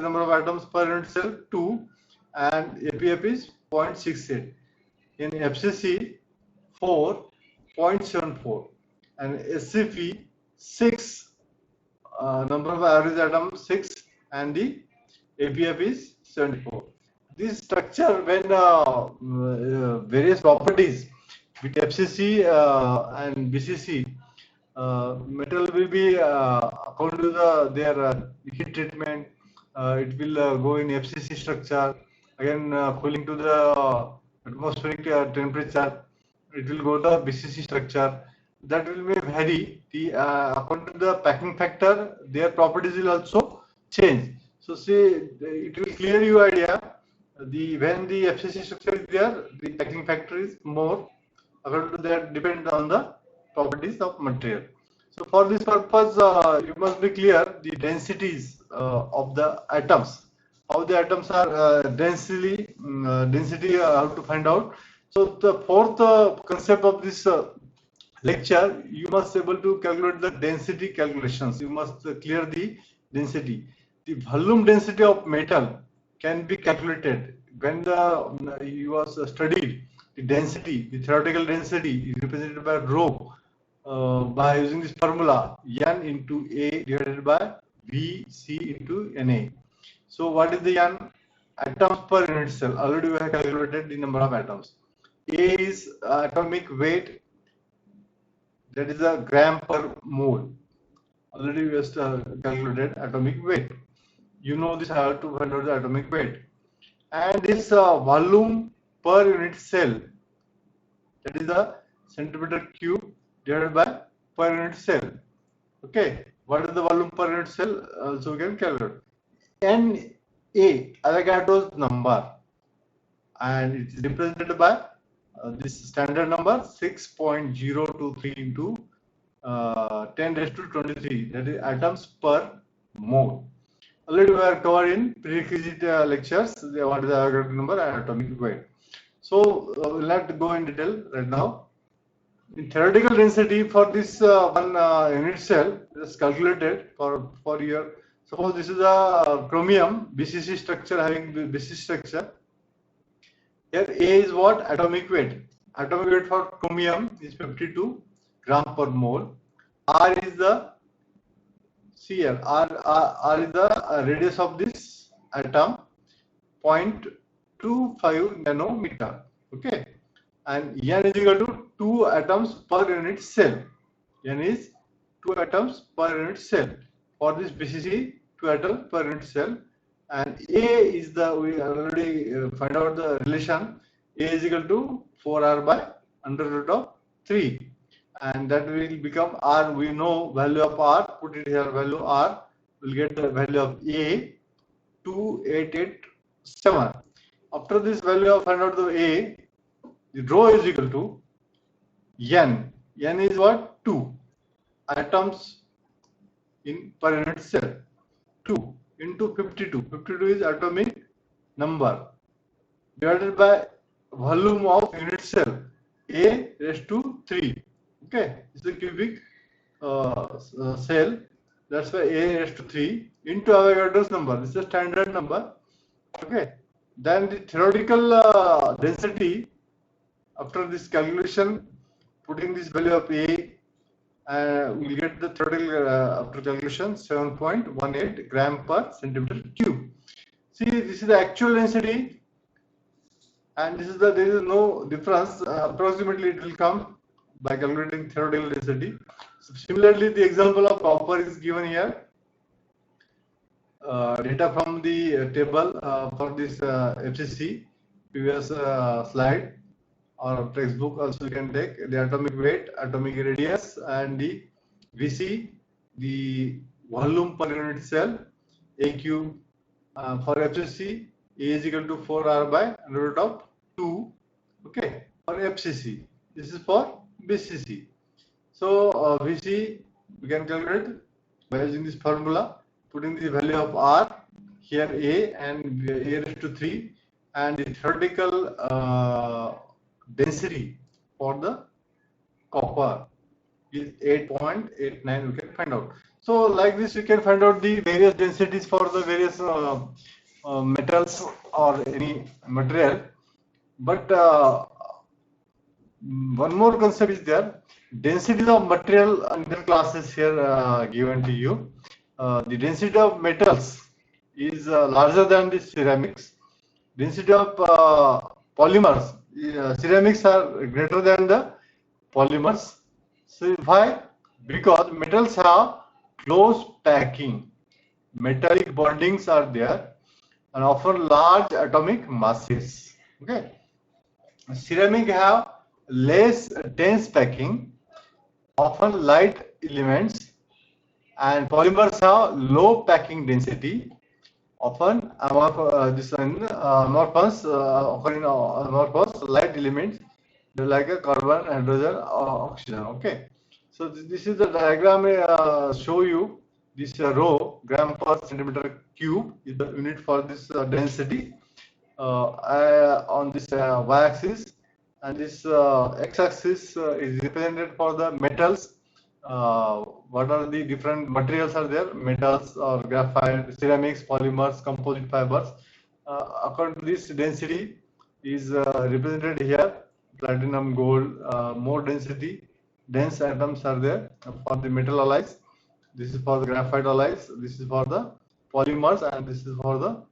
A: number of atoms per unit cell 2, and APF is 0.68. In FCC 4.74, and SCP 6, number of average atoms 6, and the APF is 74. This structure, when various properties with FCC and BCC, metal will be according to their heat treatment. It will go in FCC structure. Again, cooling to the atmospheric temperature, it will go to BCC structure. That will be vary. According to the packing factor, their properties will also change. So see, it will clear you idea. When the FCC structure is there, the packing factor is more. According to that, depend on the properties of material. So for this purpose, you must be clear the densities of the atoms. How the atoms are density how to find out. So the fourth concept of this lecture, you must able to calculate the density calculations. You must clear the density. The volume density of metal can be calculated when you was studied. The density, the theoretical density is represented by rho by using this formula, N into A divided by VC into Na. So what is the N? Atoms per unit cell. Already we have calculated the number of atoms. A is atomic weight, that is a gram per mole. Already we have calculated atomic weight. You know this how to find out the atomic weight. And this volume per unit cell, that is the centimeter cube divided by per unit cell. Okay, what is the volume per unit cell? Also we can calculate. Na, Avogadro's number, and it is represented by this standard number 6.023 into 10 raised to 23, that is atoms per mole. Already we are covered in prerequisite lectures what is the Avogadro number and atomic weight. So we'll not go in detail right now. In theoretical density for this one unit cell is calculated for your, suppose this is a chromium BCC structure, having BCC structure. Here A is what? Atomic weight. Atomic weight for chromium is 52 gram per mole. R is the R is the radius of this atom. 0.25 nanometer. Okay, and N is equal to 2 atoms per unit cell. N is 2 atoms per unit cell. For this BCC, 2 atoms per unit cell. And A is we already find out the relation. A is equal to 4R by under root of 3. And that will become R. We know value of R. Put it here, value R. We'll get the value of A, 2887. After this value of find out the A, the rho is equal to N. N is what? 2 atoms in per unit cell. 2 into 52. 52 is atomic number divided by volume of unit cell. A raised to 3. Okay, this is a cubic cell. That's why A raised to 3 into Avogadro's number. This is a standard number. Okay. Then the theoretical density, after this calculation, putting this value of A, we'll get the theoretical after calculation 7.18 gram per centimeter cube. See, this is the actual density, and this is there is no difference. Approximately, it will come by calculating theoretical density. So similarly, the example of copper is given here. Data from the table for this FCC previous slide or textbook also you can take the atomic weight, atomic radius, and the VC, the volume per unit cell, A cube. For FCC, A is equal to 4R by under root of 2. Okay, for FCC. This is for BCC. So VC we can calculate by using this formula, putting the value of R here A and A raised to 3, and the theoretical density for the copper is 8.89. We can find out. So like this, we can find out the various densities for the various metals or any material. But one more concept is there. Densities of material under classes here given to you. The density of metals is larger than the ceramics. Density of polymers, ceramics are greater than the polymers. So why? Because metals have close packing, metallic bondings are there, and often large atomic masses. Okay, ceramic have less dense packing, often light elements, and polymers have low packing density, often amorphous light elements like a carbon, hydrogen, or oxygen. Okay, so this is the diagram show you this rho, gram per centimeter cube, is the unit for this density on this y-axis, and this x-axis is represented for the metals. What are the different materials are there? Metals or graphite, ceramics, polymers, composite fibers. According to this density is represented here. Platinum, gold, more density, dense atoms are there for the metal alloys. This is for the graphite alloys. This is for the polymers, and this is for the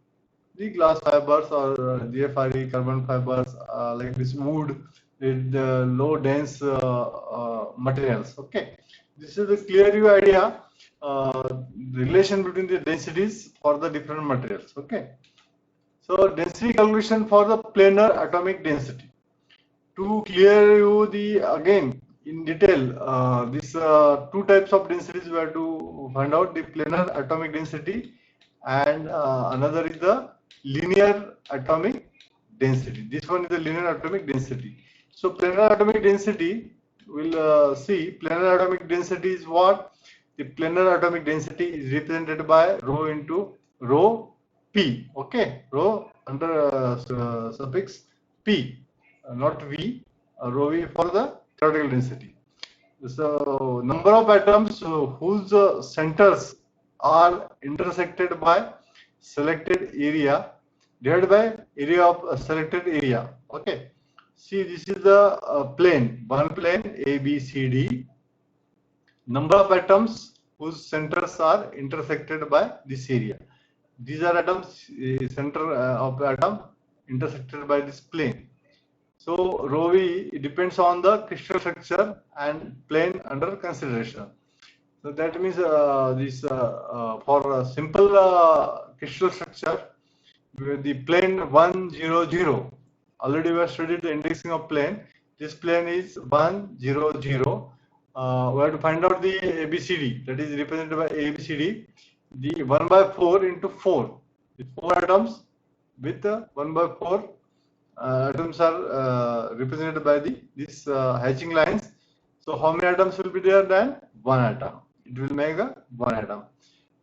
A: glass fibers or GFRE carbon fibers like this wood with low dense materials. Okay, this is the clear view idea, relation between the densities for the different materials. Okay, so density calculation for the planar atomic density. To clear you the again in detail, these two types of densities we have to find out: the planar atomic density and another is the linear atomic density. This one is the linear atomic density. So planar atomic density, we'll see planar atomic density is what? The planar atomic density is represented by rho into rho p. Okay, rho under suffix p, not v, rho v for the theoretical density. So number of atoms whose centers are intersected by selected area divided by area of selected area. Okay, see, this is the plane, one plane A, B, C, D. Number of atoms whose centers are intersected by this area. these are atoms, center of atom intersected by this plane. So rho v depends on the crystal structure and plane under consideration. So that means for a simple crystal structure, the plane 1, 0, 0. Already we have studied the indexing of plane. This plane is 1, 0, 0. We have to find out the ABCD, that is represented by ABCD. The 1 by 4 into 4. The 4 atoms with 1 by 4 atoms are represented by these hatching lines. So how many atoms will be there? Then 1 atom. It will make a 1 atom.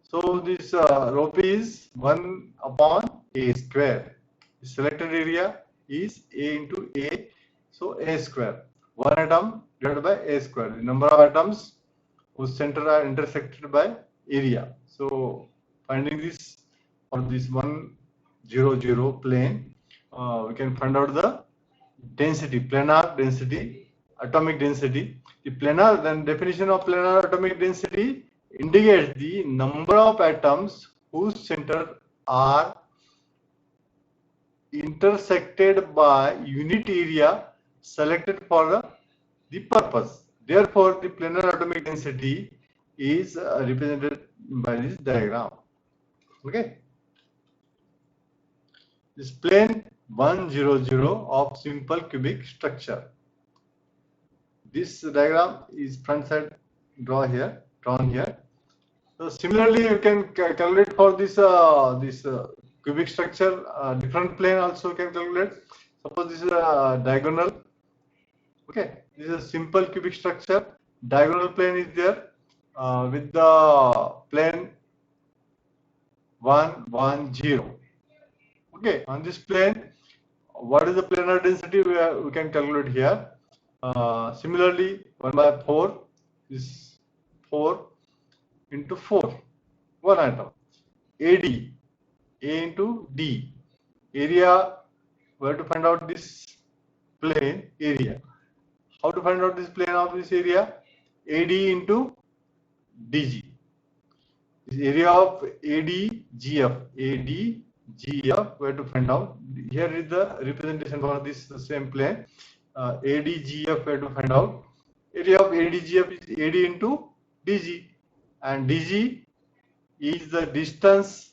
A: So this rho p is 1 upon a square. The selected area is a into a, so a square. 1 atom divided by a square. The number of atoms whose center are intersected by area. So finding this for this 1, 0, 0 plane, we can find out the density, planar density, atomic density. The planar, then definition of planar atomic density indicates the number of atoms whose center are intersected by unit area selected for the purpose. Therefore, the planar atomic density is represented by this diagram. Okay. This plane 1, 0, 0 of simple cubic structure. This diagram is front side drawn here. So similarly, you can calculate for this cubic structure, different plane also you can calculate. Suppose this is a diagonal. Okay, this is a simple cubic structure. Diagonal plane is there with the plane 1, 1, 0. Okay, on this plane, what is the planar density we can calculate here? Similarly, 1 by 4 is 4 into 4, 1 atom. AD, A into D. Area, we have to find out this plane area. How to find out this plane of this area? AD into DG. This area of ADGF. ADGF, we have to find out. Here is the representation for this same plane. ADGF, we have to find out. Area of ADGF is AD into DG. And DG is the distance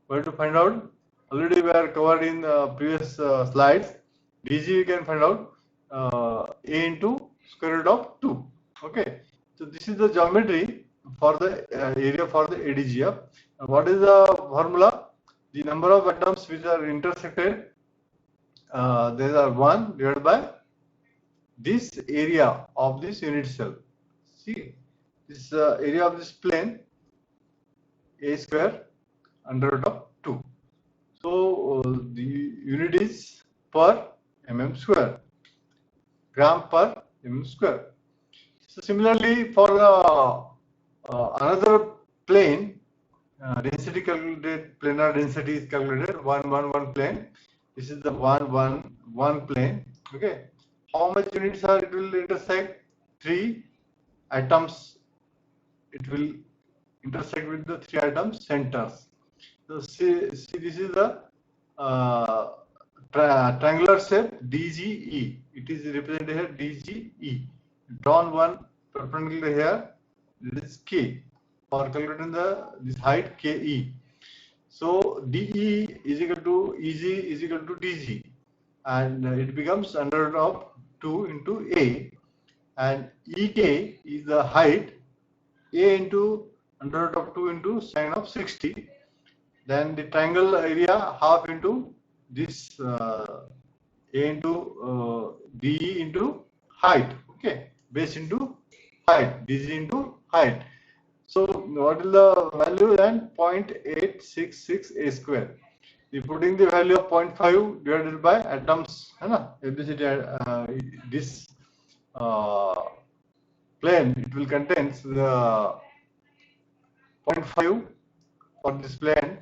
A: we have to find out. Already we are covered in previous slides. DG we can find out A into square root of 2. Okay. So this is the geometry for the area for the ADGF. What is the formula? The number of atoms which are intersected, there are 1 divided by this area of this unit cell. See, this area of this plane a square under root of 2. So the unit is per mm square, gram per mm square. So similarly, for another plane, density calculated, planar density is calculated 1, 1, 1 plane. This is the 1, 1, 1 plane. Okay. How much units are it will intersect? 3 atoms. It will intersect with the 3 atom centers. So see this is the triangular shape DGE. It is represented here DGE. Drawn one perpendicular here. This is K. For calculating this height KE. So DE is equal to EG is equal to DG, and it becomes under root of 2 into A, and EK is the height. A into under root of 2 into sine of 60. Then the triangle area half into this A into DE into height. Okay, base into height, DG into height. So what is the value then? 0.866 A square. If putting the value of 0.5 divided by atoms, this plane, it will contain the 0.5 for this plane,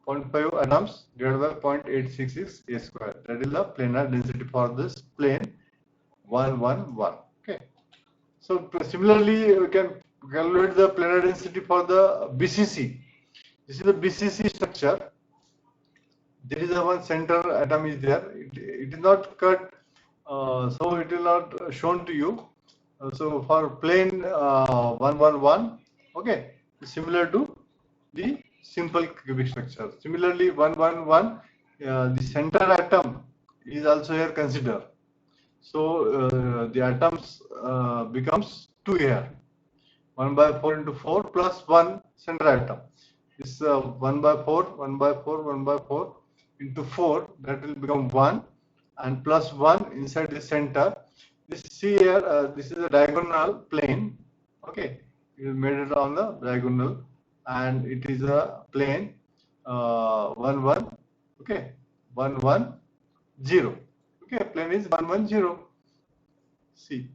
A: 0.5 atoms divided by 0.866 A square. That is the planar density for this plane 1, 1, 1. Okay. So similarly, we can calculate the planar density for the BCC. This is the BCC structure. There is a one center atom is there. It is not cut, so it will not shown to you. So for plane 111, okay, similar to the simple cubic structure. Similarly, 111, the center atom is also here considered. So the atoms becomes 2 here. 1 by 4 into 4 plus 1 center atom. This 1 by 4, 1 by 4, 1 by 4 into 4, that will become 1, and plus 1 inside the center. This see here, this is a diagonal plane. Okay, you made it on the diagonal, and it is a plane 1 1. Okay, 1 1 0. Okay, plane is 1 1 0. See,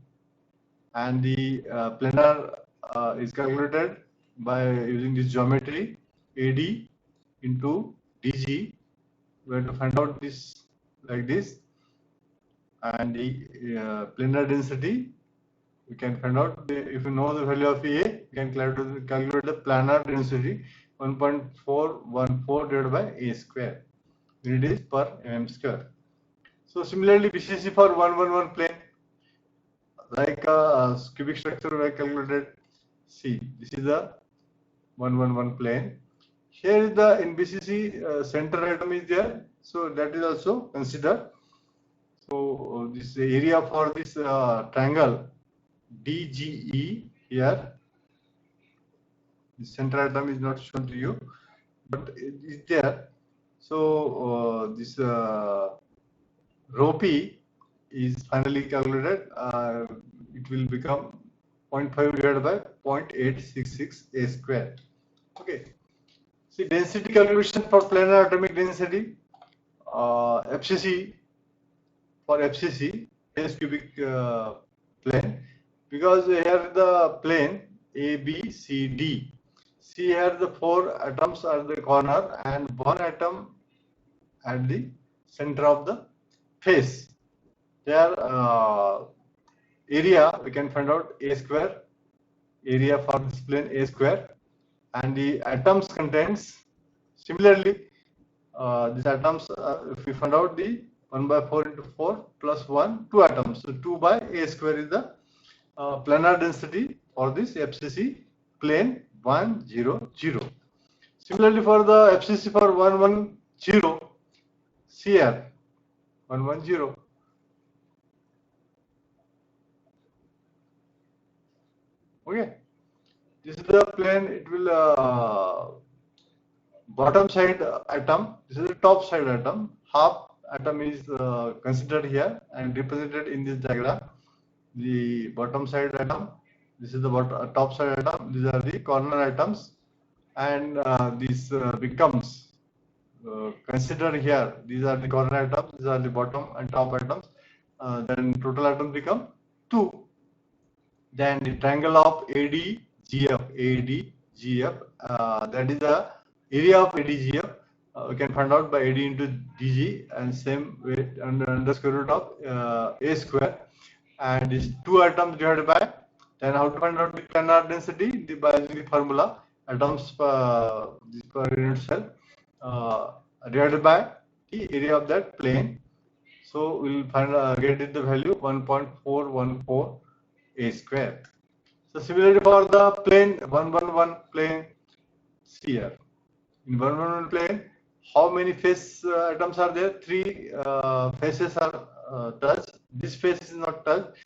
A: and the planar is calculated by using this geometry AD into DG. We have to find out this like this, and the planar density we can find out if you know the value of A, you can calculate the planar density 1.414 divided by A square. It is per mm square. So similarly, BCC for 111 plane, like a cubic structure we calculated. See, this is the 111 plane. Here is the in BCC center atom is there, so that is also considered. So this area for this triangle DGE here, the center atom is not shown to you, but it is there. So this rho P is finally calculated. It will become 0.5 divided by 0.866 A square. Okay. See, density calculation for planar atomic density, FCC, for FCC, phase cubic plane, because here the plane A, B, C, D. See here the 4 atoms are the corner and 1 atom at the center of the face. Their area we can find out A square, area for this plane A square, and the atoms contains similarly these atoms if we find out the 1 by 4 into 4 plus 1, 2 atoms. So 2 by A square is the planar density for this FCC plane 100. Similarly for the FCC for 110, CR 110. Okay, this is the plane. It will bottom side atom. This is the top side atom. Half atom is considered here and represented in this diagram. The bottom side atom. This is the top side atom. These are the corner atoms, and this becomes considered here. These are the corner atoms. These are the bottom and top atoms. Then total atoms become 2. Then the triangle of ADGF, that is the area of ADGF. We can find out by AD into DG, and same way under square root of A square, and this 2 atoms divided by. Then how to find out the planar density? By using the formula atoms per unit cell divided by the area of that plane. So we will find get it the value 1.414 A square. So similarly for the plane 111 plane, see here in 111 plane, how many face atoms are there? 3 faces are touched. This face is not touched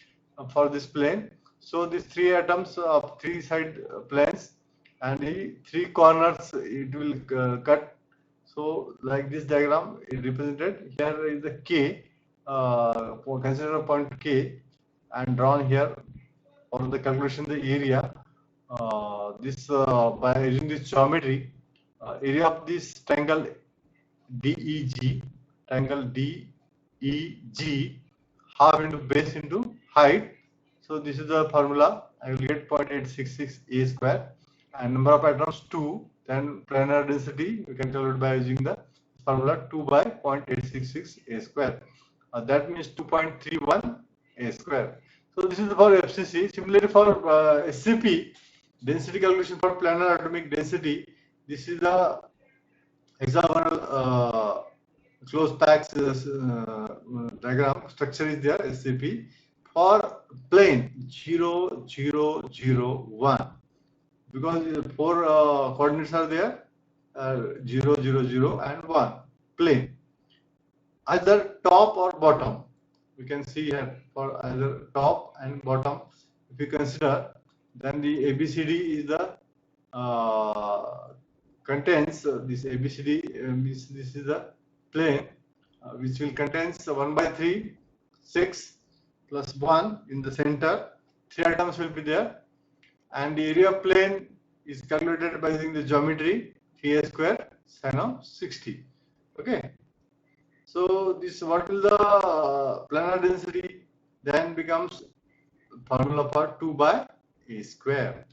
A: for this plane. So these 3 atoms of 3 side planes and the 3 corners it will cut. So like this diagram is represented. Here is the K, for consider a point K, and drawn here for the calculation the area. This by using this geometry, area of this triangle DEG, triangle DEG, half into base into height. So this is the formula. I will get 0.866 A square, and number of atoms 2. Then planar density we can calculate by using the formula 2 by 0.866 A square. That means 2.31 A square. So this is for FCC. Similarly for SCP, density calculation for planar atomic density, This is the hexagonal close packs diagram structure is there, SCP, for plane 0, 0, 0, 1, because four coordinates are there, 0, 0, 0 and 1, plane, either top or bottom. We can see here for either top and bottom. If you consider, then the ABCD is the contains this ABCD. This is the plane which will contains 1 by 3, 6 plus 1 in the center. 3 atoms will be there, and the area of plane is calculated by using the geometry 3a square sin of 60. Okay. So this, what will the planar density then becomes formula for 2 by a square.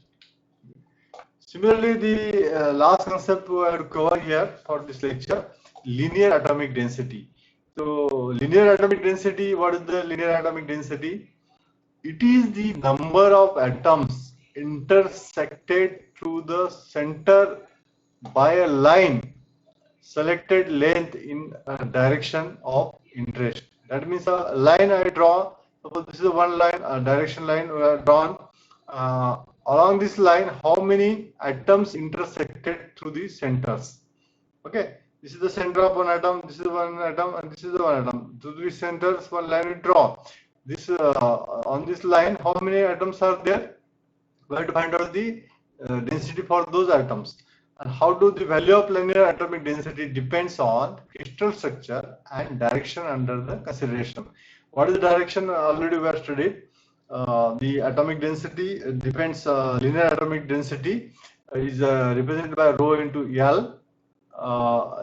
A: Similarly, the last concept we have to cover here for this lecture, linear atomic density. So linear atomic density, what is the linear atomic density? It is the number of atoms intersected through the center by a line selected length in a direction of interest. That means a line I draw, suppose this is one line, a direction line we have drawn. Along this line, how many atoms intersected through the centers? Okay, this is the center of one atom, this is one atom, and this is the one atom. Through these centers, one line we draw. This on this line, how many atoms are there? We have to find out the density for those atoms. And how do the value of linear atomic density depends on crystal structure and direction under the consideration. What is the direction? Already we have studied. The atomic density depends, linear atomic density is represented by rho into L,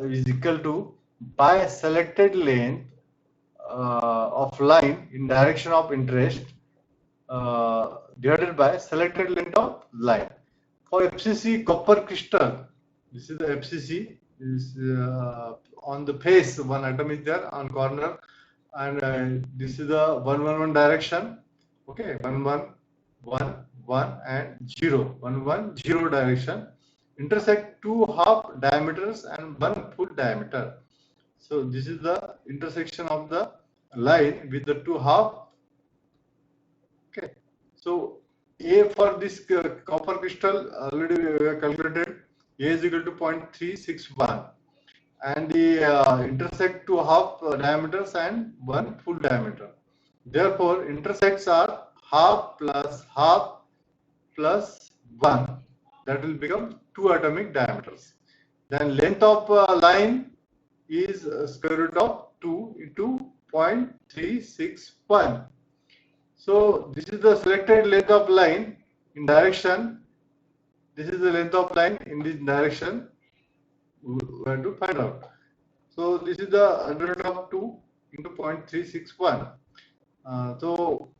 A: is equal to by selected length of line in direction of interest divided by selected length of line. For FCC copper crystal, this is the FCC, is on the face, one atom is there on corner, and this is the 1, 1, 1 direction. Okay, 1, 1, 1, 1 and 0, 1, 1, 0 direction. Intersect 2 half diameters and 1 full diameter. So this is the intersection of the line with the 2 half. Okay, so A for this copper crystal already we have calculated. A is equal to 0.361, and the intersect 2 half diameters and 1 full diameter. Therefore, intersects are half plus 1. That will become 2 atomic diameters. Then length of line is square root of 2 into 0.361. So this is the selected length of line in direction. This is the length of line in this direction. We have to find out. So this is the under root of 2 into 0.361. So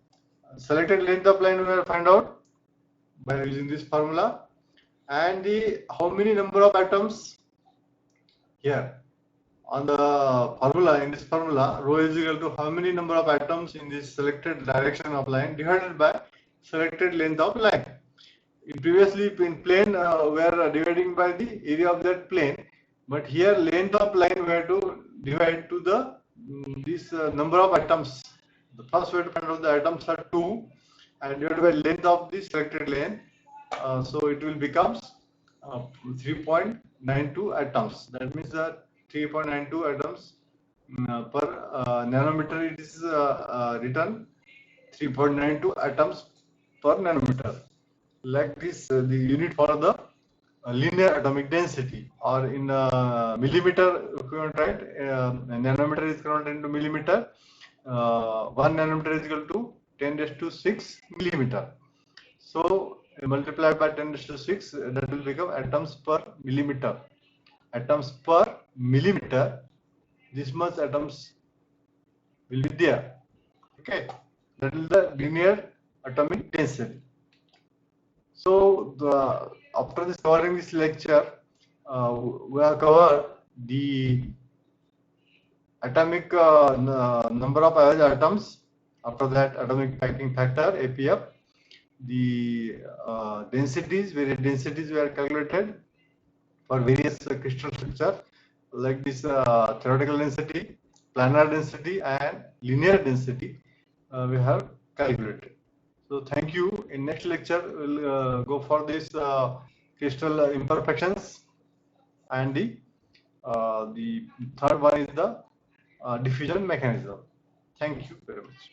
A: selected length of line we will find out by using this formula, and the how many number of atoms here on the formula. In this formula, rho is equal to how many number of atoms in this selected direction of line divided by selected length of line. Previously in plane we are dividing by the area of that plane, but here length of line we have to divide to the this number of atoms. The first we have to find out the atoms are 2 and divided by length of the selected lane. So it will becomes 3.92 atoms. That means that 3.92 atoms per nanometer. It is written 3.92 atoms per nanometer. Like this, the unit for the linear atomic density, or in millimeter, if you want to write, nanometer is converted into millimeter. 1 nanometer is equal to 10 raised to 6 millimeter. So multiplied by 10 raised to 6, that will become atoms per millimeter. Atoms per millimeter, this much atoms will be there. Okay, that is the linear atomic density. So after this covering this lecture, we have covered the atomic number of average atoms. After that, atomic packing factor (APF). The densities, various densities were calculated. for various crystal structure like this theoretical density, planar density, and linear density we have calculated. So thank you. In next lecture, we'll go for this crystal imperfections, and the third one is the diffusion mechanism. Thank you very much.